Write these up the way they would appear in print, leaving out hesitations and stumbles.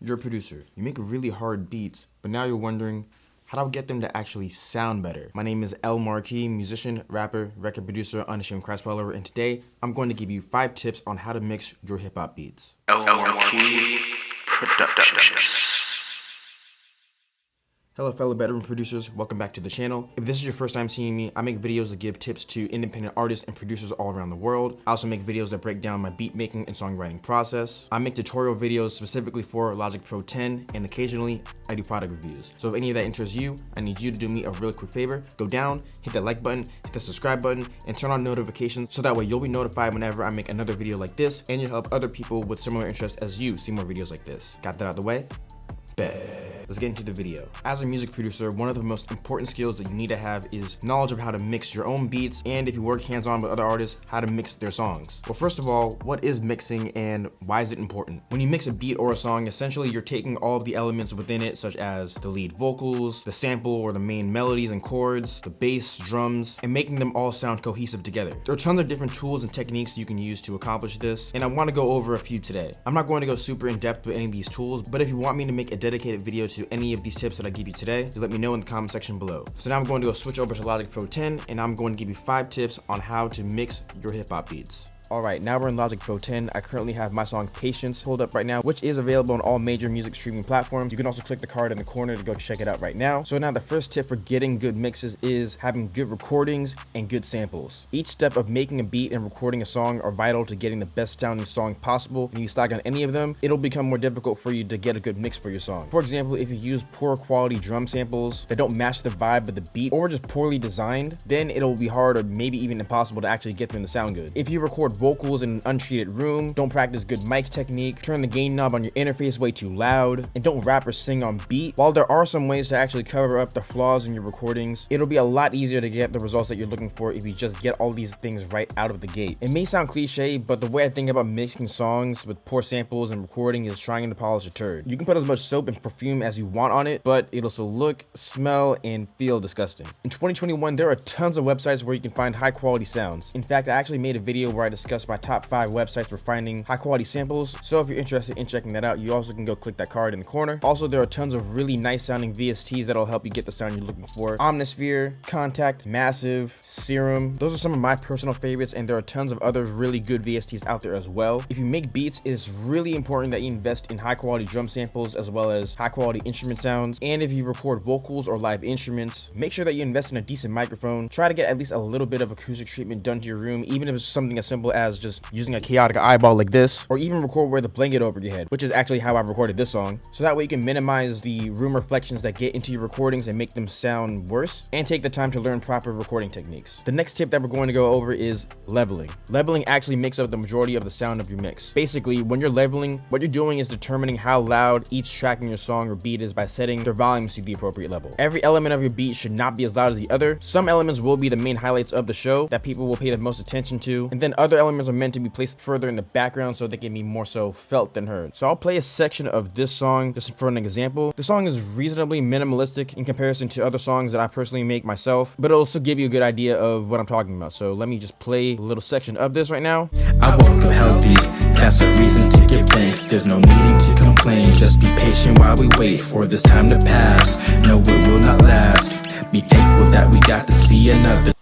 You're a producer. You make really hard beats, but now you're wondering, how do I get them to actually sound better? My name is El Marquis, musician, rapper, record producer, unashamed crowd follower, and today I'm going to give you 5 tips on how to mix your hip-hop beats. El Marquis Productions. Hello fellow bedroom producers, welcome back to the channel. If this is your first time seeing me, I make videos that give tips to independent artists and producers all around the world. I also make videos that break down my beat making and songwriting process. I make tutorial videos specifically for Logic Pro 10, and occasionally I do product reviews. So if any of that interests you, I need you to do me a really quick favor. Go down, hit that like button, hit the subscribe button, and turn on notifications so that way you'll be notified whenever I make another video like this, and you'll help other people with similar interests as you see more videos like this. Got that out of the way? Bet. Let's get into the video. As a music producer, one of the most important skills that you need to have is knowledge of how to mix your own beats, and if you work hands-on with other artists, how to mix their songs. Well, first of all, what is mixing and why is it important? When you mix a beat or a song, essentially you're taking all of the elements within it, such as the lead vocals, the sample or the main melodies and chords, the bass, drums, and making them all sound cohesive together. There are tons of different tools and techniques you can use to accomplish this, and I want to go over a few today. I'm not going to go super in depth with any of these tools, but if you want me to make a dedicated video to any of these tips that I give you today, just let me know in the comment section below. So now I'm going to go switch over to Logic Pro 10, and I'm going to give you 5 tips on how to mix your hip-hop beats. Alright, now we're in Logic Pro 10. I currently have my song Patience pulled up right now, which is available on all major music streaming platforms. You can also click the card in the corner to go check it out right now. So now the first tip for getting good mixes is having good recordings and good samples. Each step of making a beat and recording a song are vital to getting the best sounding song possible. If you slack on any of them, it'll become more difficult for you to get a good mix for your song. For example, if you use poor quality drum samples that don't match the vibe of the beat or just poorly designed, then it'll be hard or maybe even impossible to actually get them to sound good. If you record vocals in an untreated room, don't practice good mic technique, turn the gain knob on your interface way too loud, and don't rap or sing on beat, while there are some ways to actually cover up the flaws in your recordings, it'll be a lot easier to get the results that you're looking for if you just get all these things right out of the gate. It may sound cliche, but the way I think about mixing songs with poor samples and recording is trying to polish a turd. You can put as much soap and perfume as you want on it, but it'll still look, smell, and feel disgusting. In 2021, there are tons of websites where you can find high quality sounds. In fact, I actually made a video where I discussed my top 5 websites for finding high quality samples, so if you're interested in checking that out, you also can go click that card in the corner. Also, there are tons of really nice sounding VSTs that'll help you get the sound you're looking for. Omnisphere, Contact, Massive, Serum, those are some of my personal favorites, and there are tons of other really good VSTs out there as well. If you make beats, it is really important that you invest in high quality drum samples as well as high quality instrument sounds, and if you record vocals or live instruments, make sure that you invest in a decent microphone. Try to get at least a little bit of acoustic treatment done to your room, even if it's something as simple as just using a chaotic eyeball like this, or even record with a blanket over your head, which is actually how I recorded this song. So that way you can minimize the room reflections that get into your recordings and make them sound worse, and take the time to learn proper recording techniques. The next tip that we're going to go over is leveling. Leveling actually makes up the majority of the sound of your mix. Basically, when you're leveling, what you're doing is determining how loud each track in your song or beat is by setting their volumes to the appropriate level. Every element of your beat should not be as loud as the other. Some elements will be the main highlights of the show that people will pay the most attention to, and then other elements are meant to be placed further in the background so they can be more so felt than heard. So I'll play a section of this song just for an example. The song is reasonably minimalistic in comparison to other songs that I personally make myself, but it'll also give you a good idea of what I'm talking about. So let me just play a little section of this right now. I woke up healthy, that's a reason to give thanks. There's no needing to complain, just be patient while we wait for this time to pass. No, it will not last. Be thankful that we got to see another.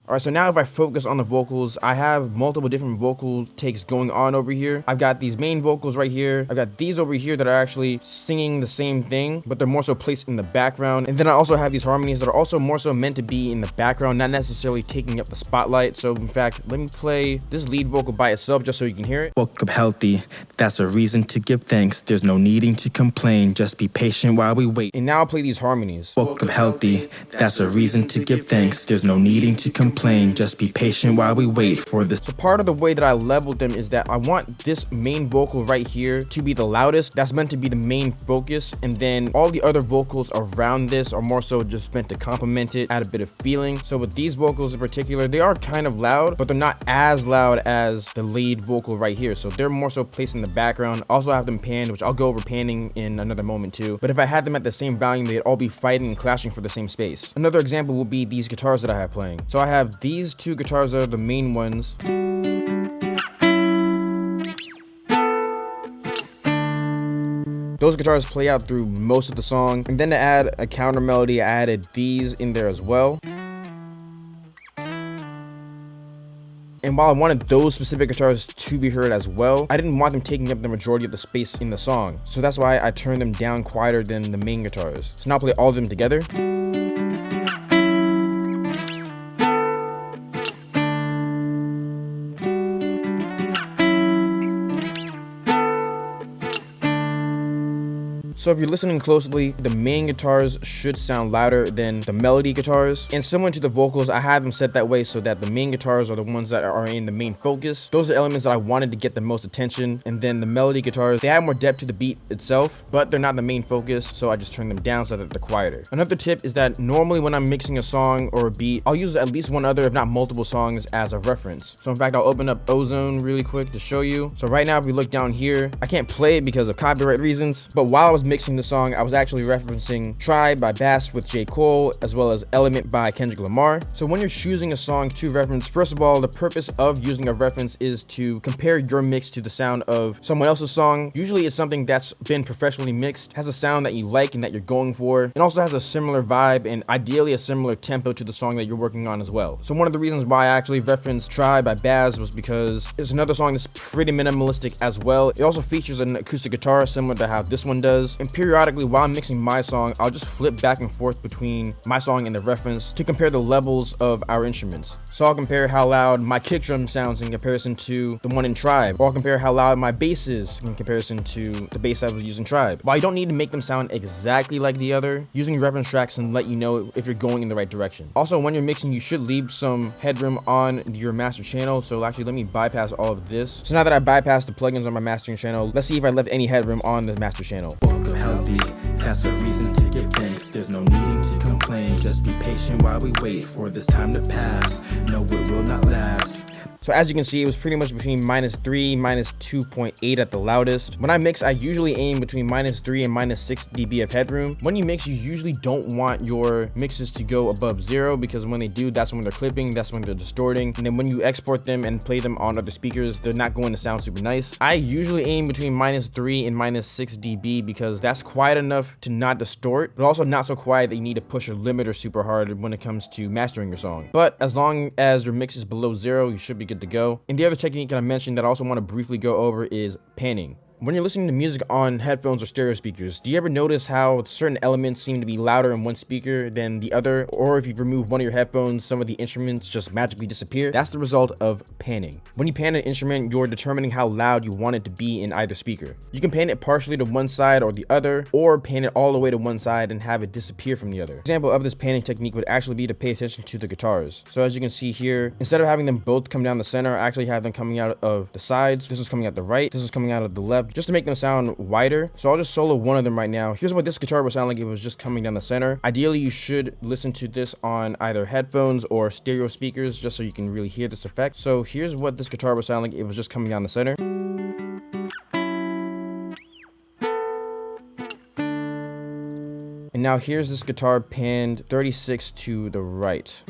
Alright, so now if I focus on the vocals, I have multiple different vocal takes going on over here. I've got these main vocals right here. I've got these over here that are actually singing the same thing, but they're more so placed in the background. And then I also have these harmonies that are also more so meant to be in the background, not necessarily taking up the spotlight. So in fact, let me play this lead vocal by itself just so you can hear it. Woke up healthy, that's a reason to give thanks. There's no needing to complain, just be patient while we wait. And now I'll play these harmonies. Woke up healthy, that's a reason to give thanks. There's no needing to complain, just be patient while we wait for this. So part of the way that I leveled them is that I want this main vocal right here to be the loudest. That's meant to be the main focus, and then all the other vocals around this are more so just meant to complement it, add a bit of feeling. So with these vocals in particular, they are kind of loud, but they're not as loud as the lead vocal right here. So they're more so placed in the background. Also, I have them panned, which I'll go over panning in another moment too. But if I had them at the same volume, they'd all be fighting and clashing for the same space. Another example will be these guitars that I have playing. So I have these two guitars are the main ones. Those guitars play out through most of the song. And then to add a counter melody, I added these in there as well. And while I wanted those specific guitars to be heard as well, I didn't want them taking up the majority of the space in the song. So that's why I turned them down quieter than the main guitars. So now I'll play all of them together. So if you're listening closely, the main guitars should sound louder than the melody guitars. And similar to the vocals, I have them set that way so that the main guitars are the ones that are in the main focus. Those are the elements that I wanted to get the most attention. And then the melody guitars, they add more depth to the beat itself, but they're not the main focus, so I just turn them down so that they're quieter. Another tip is that normally when I'm mixing a song or a beat, I'll use at least one other, if not multiple songs as a reference. So in fact, I'll open up Ozone really quick to show you. So right now, if we look down here, I can't play it because of copyright reasons, but while I was mixing the song, I was actually referencing Tribe by Bass with J. Cole, as well as Element by Kendrick Lamar. So when you're choosing a song to reference, first of all, the purpose of using a reference is to compare your mix to the sound of someone else's song. Usually it's something that's been professionally mixed, has a sound that you like and that you're going for, and also has a similar vibe and ideally a similar tempo to the song that you're working on as well. So one of the reasons why I actually referenced Tribe by Baz was because it's another song that's pretty minimalistic as well. It also features an acoustic guitar similar to how this one does. And periodically while I'm mixing my song, I'll just flip back and forth between my song and the reference to compare the levels of our instruments. So I'll compare how loud my kick drum sounds in comparison to the one in Tribe, or I'll compare how loud my bass is in comparison to the bass I was using Tribe. While you don't need to make them sound exactly like the other, using reference tracks can let you know if you're going in the right direction. Also, when you're mixing, you should leave some headroom on your master channel. So actually, let me bypass all of this. So now that I bypassed the plugins on my mastering channel, let's see if I left any headroom on the master channel. Healthy, that's a reason to give thanks. There's no needing to complain. Just be patient while we wait for this time to pass. No, it will not last. So as you can see, it was pretty much between -3, -2.8 at the loudest. When I mix, I usually aim between -3 and -6 dB of headroom. When you mix, you usually don't want your mixes to go above 0, because when they do, that's when they're clipping, that's when they're distorting. And then when you export them and play them on other speakers, they're not going to sound super nice. I usually aim between -3 and -6 dB because that's quiet enough to not distort, but also not so quiet that you need to push your limiter super hard when it comes to mastering your song. But as long as your mix is below 0, you should be good to go. And the other technique that I mentioned that I also want to briefly go over is panning. When you're listening to music on headphones or stereo speakers, do you ever notice how certain elements seem to be louder in one speaker than the other? Or if you remove one of your headphones, some of the instruments just magically disappear? That's the result of panning. When you pan an instrument, you're determining how loud you want it to be in either speaker. You can pan it partially to one side or the other, or pan it all the way to one side and have it disappear from the other. An example of this panning technique would actually be to pay attention to the guitars. So as you can see here, instead of having them both come down the center, I actually have them coming out of the sides. This is coming out the right, this is coming out of the left, just to make them sound wider. So I'll just solo one of them right now. Here's what this guitar would sound like if it was just coming down the center. Ideally, you should listen to this on either headphones or stereo speakers just so you can really hear this effect. So here's what this guitar would sound like if it was just coming down the center. And now here's this guitar panned 36 to the right.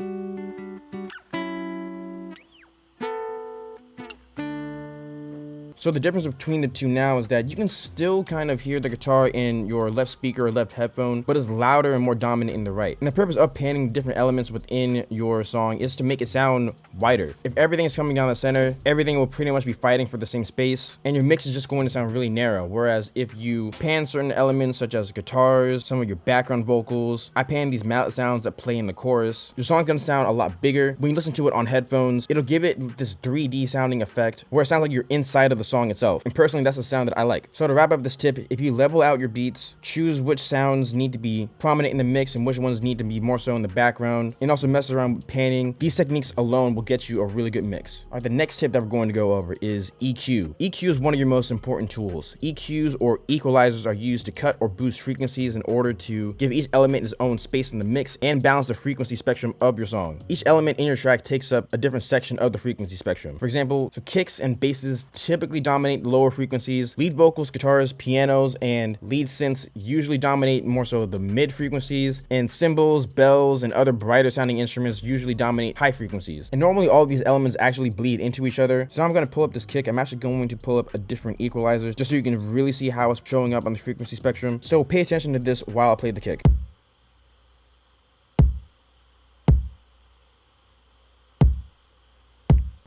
So the difference between the two now is that you can still kind of hear the guitar in your left speaker or left headphone, but it's louder and more dominant in the right. And the purpose of panning different elements within your song is to make it sound wider. If everything is coming down the center, everything will pretty much be fighting for the same space, and your mix is just going to sound really narrow. Whereas if you pan certain elements such as guitars, some of your background vocals, I pan these mallet sounds that play in the chorus, your song's gonna sound a lot bigger. When you listen to it on headphones, it'll give it this 3D sounding effect where it sounds like you're inside of the song itself. And personally, that's the sound that I like. So to wrap up this tip, if you level out your beats, choose which sounds need to be prominent in the mix and which ones need to be more so in the background, and also mess around with panning, these techniques alone will get you a really good mix. All right, the next tip that we're going to go over is EQ. EQ is one of your most important tools. EQs or equalizers are used to cut or boost frequencies in order to give each element its own space in the mix and balance the frequency spectrum of your song. Each element in your track takes up a different section of the frequency spectrum. For example, so kicks and basses typically usually dominate the lower frequencies. Lead vocals, guitars, pianos, and lead synths usually dominate more so the mid frequencies, and cymbals, bells, and other brighter sounding instruments usually dominate high frequencies. And normally all of these elements actually bleed into each other. So now I'm going to pull up this kick. I'm actually going to pull up a different equalizer just so you can really see how it's showing up on the frequency spectrum. So pay attention to this while I play the kick.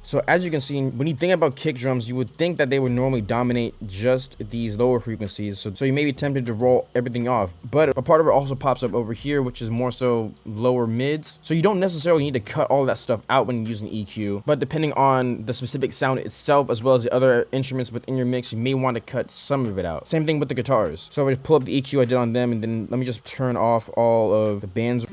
So as you can see, when you think about kick drums, you would think that they would normally dominate just these lower frequencies. So you may be tempted to roll everything off. But a part of it also pops up over here, which is more so lower mids. So you don't necessarily need to cut all that stuff out when using EQ. But depending on the specific sound itself, as well as the other instruments within your mix, you may want to cut some of it out. Same thing with the guitars. So I just pull up the EQ I did on them, and then let me just turn off all of the bands.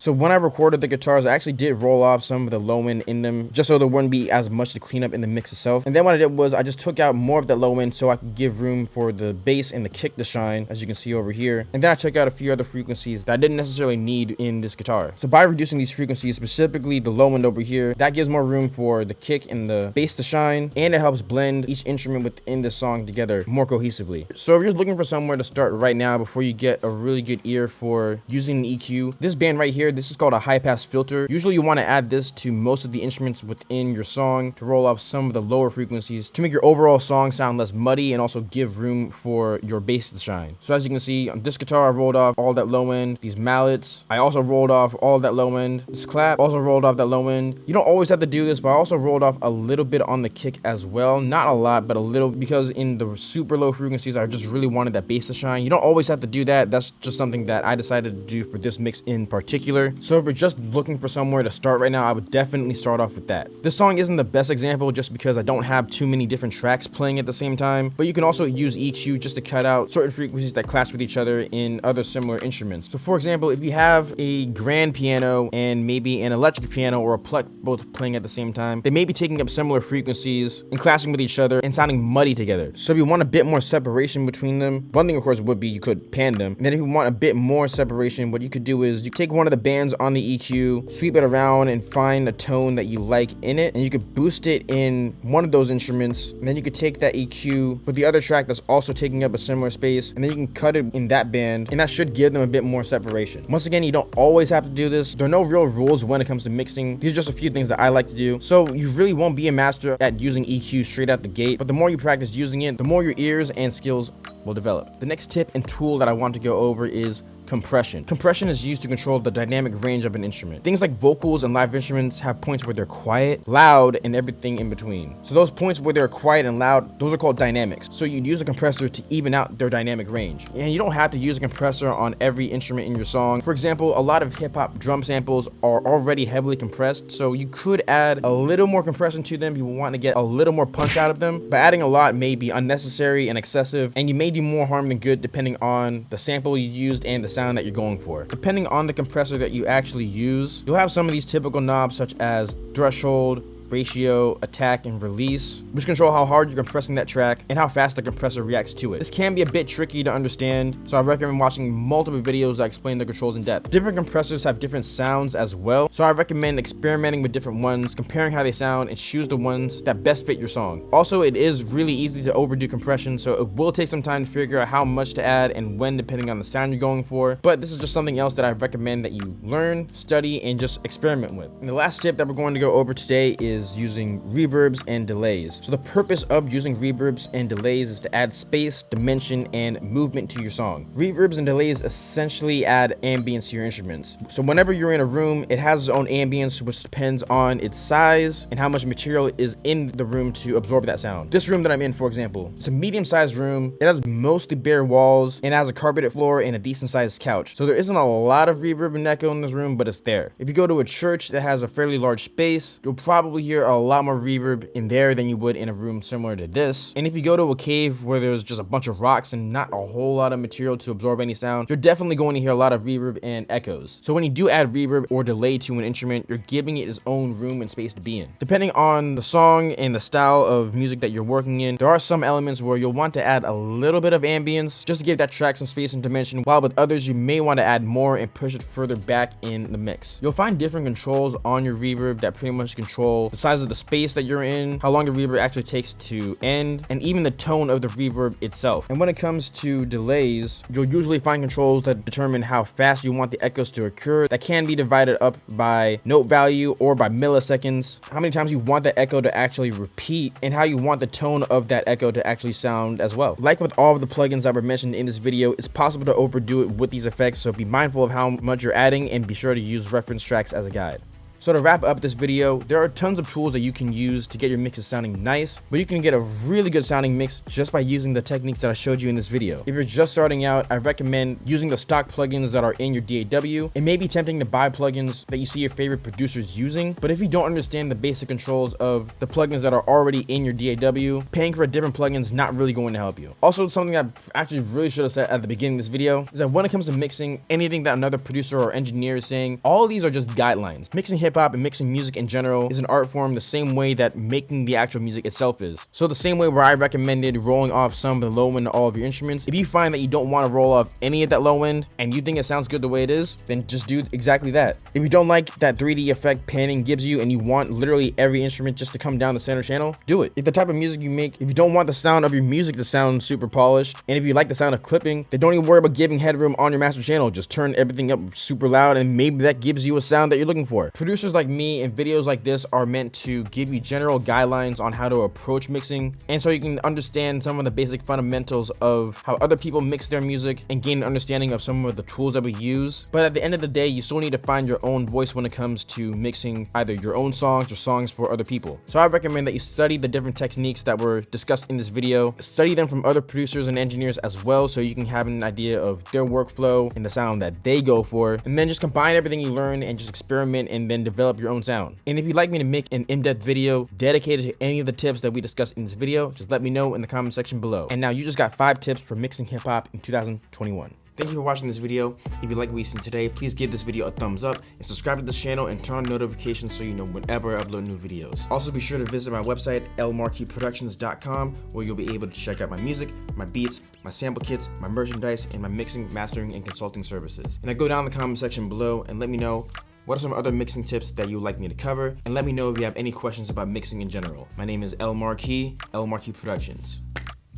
So when I recorded the guitars, I actually did roll off some of the low end in them, just so there wouldn't be as much to clean up in the mix itself. And then what I did was I just took out more of that low end so I could give room for the bass and the kick to shine, as you can see over here. And then I took out a few other frequencies that I didn't necessarily need in this guitar. So by reducing these frequencies, specifically the low end over here, that gives more room for the kick and the bass to shine, and it helps blend each instrument within the song together more cohesively. So if you're just looking for somewhere to start right now before you get a really good ear for using the EQ, this band right here, this is called a high pass filter. Usually you want to add this to most of the instruments within your song to roll off some of the lower frequencies to make your overall song sound less muddy and also give room for your bass to shine. So as you can see on this guitar, I rolled off all that low end. These mallets, I also rolled off all that low end. This clap, also rolled off that low end. You don't always have to do this, but I also rolled off a little bit on the kick as well. Not a lot, but a little, because in the super low frequencies, I just really wanted that bass to shine. You don't always have to do that. That's just something that I decided to do for this mix in particular. So if you're just looking for somewhere to start right now, I would definitely start off with that. This song isn't the best example just because I don't have too many different tracks playing at the same time, but you can also use EQ just to cut out certain frequencies that clash with each other in other similar instruments. So for example, if you have a grand piano and maybe an electric piano or a pluck both playing at the same time, they may be taking up similar frequencies and clashing with each other and sounding muddy together. So if you want a bit more separation between them, one thing of course would be you could pan them. And then if you want a bit more separation, what you could do is you take one of the bands on the EQ, sweep it around and find a tone that you like in it, and you could boost it in one of those instruments, and then you could take that EQ with the other track that's also taking up a similar space, and then you can cut it in that band, and that should give them a bit more separation. Once again, you don't always have to do this. There are no real rules when it comes to mixing. These are just a few things that I like to do. So you really won't be a master at using EQ straight out the gate, but the more you practice using it, the more your ears and skills will develop. The next tip and tool that I want to go over is compression. Compression is used to control the dynamic range of an instrument. Things like vocals and live instruments have points where they're quiet, loud, and everything in between. So those points where they're quiet and loud, those are called dynamics. So you'd use a compressor to even out their dynamic range. And you don't have to use a compressor on every instrument in your song. For example, a lot of hip-hop drum samples are already heavily compressed, so you could add a little more compression to them if you want to get a little more punch out of them. But adding a lot may be unnecessary and excessive, and you may do more harm than good depending on the sample you used and the sound that you're going for. Depending on the compressor that you actually use, you'll have some of these typical knobs such as threshold, ratio, attack, and release, which control how hard you're compressing that track and how fast the compressor reacts to it. This can be a bit tricky to understand, so I recommend watching multiple videos that explain the controls in depth. Different compressors have different sounds as well, so I recommend experimenting with different ones, comparing how they sound, and choose the ones that best fit your song. Also, it is really easy to overdo compression, so it will take some time to figure out how much to add and when, depending on the sound you're going for, but this is just something else that I recommend that you learn, study, and just experiment with. And the last tip that we're going to go over today is using reverbs and delays. So the purpose of using reverbs and delays is to add space, dimension, and movement to your song. Reverbs and delays essentially add ambience to your instruments. So whenever you're in a room, it has its own ambience, which depends on its size and how much material is in the room to absorb that sound. This room that I'm in, for example, it's a medium-sized room. It has mostly bare walls and has a carpeted floor and a decent-sized couch. So there isn't a lot of reverb and echo in this room, but it's there. If you go to a church that has a fairly large space, you'll probably hear a lot more reverb in there than you would in a room similar to this. And if you go to a cave where there's just a bunch of rocks and not a whole lot of material to absorb any sound, you're definitely going to hear a lot of reverb and echoes. So when you do add reverb or delay to an instrument, you're giving it its own room and space to be in. Depending on the song and the style of music that you're working in, there are some elements where you'll want to add a little bit of ambience just to give that track some space and dimension, while with others you may want to add more and push it further back in the mix. You'll find different controls on your reverb that pretty much control the size of the space that you're in, how long the reverb actually takes to end, and even the tone of the reverb itself. And when it comes to delays, you'll usually find controls that determine how fast you want the echoes to occur. That can be divided up by note value or by milliseconds, how many times you want the echo to actually repeat, and how you want the tone of that echo to actually sound as well. Like with all of the plugins that were mentioned in this video, it's possible to overdo it with these effects, so be mindful of how much you're adding and be sure to use reference tracks as a guide. So to wrap up this video, there are tons of tools that you can use to get your mixes sounding nice, but you can get a really good sounding mix just by using the techniques that I showed you in this video. If you're just starting out, I recommend using the stock plugins that are in your DAW. It may be tempting to buy plugins that you see your favorite producers using, but if you don't understand the basic controls of the plugins that are already in your DAW, paying for a different plugin is not really going to help you. Also, something I actually really should have said at the beginning of this video is that when it comes to mixing, anything that another producer or engineer is saying, all of these are just guidelines. Mixing hip-hop and mixing music in general is an art form the same way that making the actual music itself is. So the same way where I recommended rolling off some of the low end of all of your instruments, if you find that you don't want to roll off any of that low end and you think it sounds good the way it is, then just do exactly that. If you don't like that 3D effect panning gives you and you want literally every instrument just to come down the center channel, do it. If the type of music you make, if you don't want the sound of your music to sound super polished, and if you like the sound of clipping, then don't even worry about giving headroom on your master channel. Just turn everything up super loud and maybe that gives you a sound that you're looking for. Producers like me and videos like this are meant to give you general guidelines on how to approach mixing, and so you can understand some of the basic fundamentals of how other people mix their music and gain an understanding of some of the tools that we use. But at the end of the day, you still need to find your own voice when it comes to mixing either your own songs or songs for other people. So I recommend that you study the different techniques that were discussed in this video, study them from other producers and engineers as well, so you can have an idea of their workflow and the sound that they go for, and then just combine everything you learn and just experiment and then develop your own sound. And if you'd like me to make an in-depth video dedicated to any of the tips that we discussed in this video, just let me know in the comment section below. And now you just got 5 tips for mixing hip-hop in 2021. Thank you for watching this video. If you like what you've seen today, please give this video a thumbs up and subscribe to this channel and turn on notifications so you know whenever I upload new videos. Also be sure to visit my website, lmarquisproductions.com, where you'll be able to check out my music, my beats, my sample kits, my merchandise, and my mixing, mastering, and consulting services. And go down in the comment section below and let me know what are some other mixing tips that you would like me to cover, and let me know if you have any questions about mixing in general. My name is L Marquis Productions.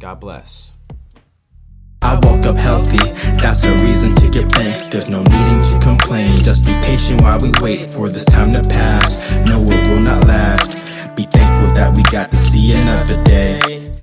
God bless. I woke up healthy, that's a reason to give thanks. There's no needing to complain, just be patient while we wait for this time to pass. No, it will not last. Be thankful that we got to see another day.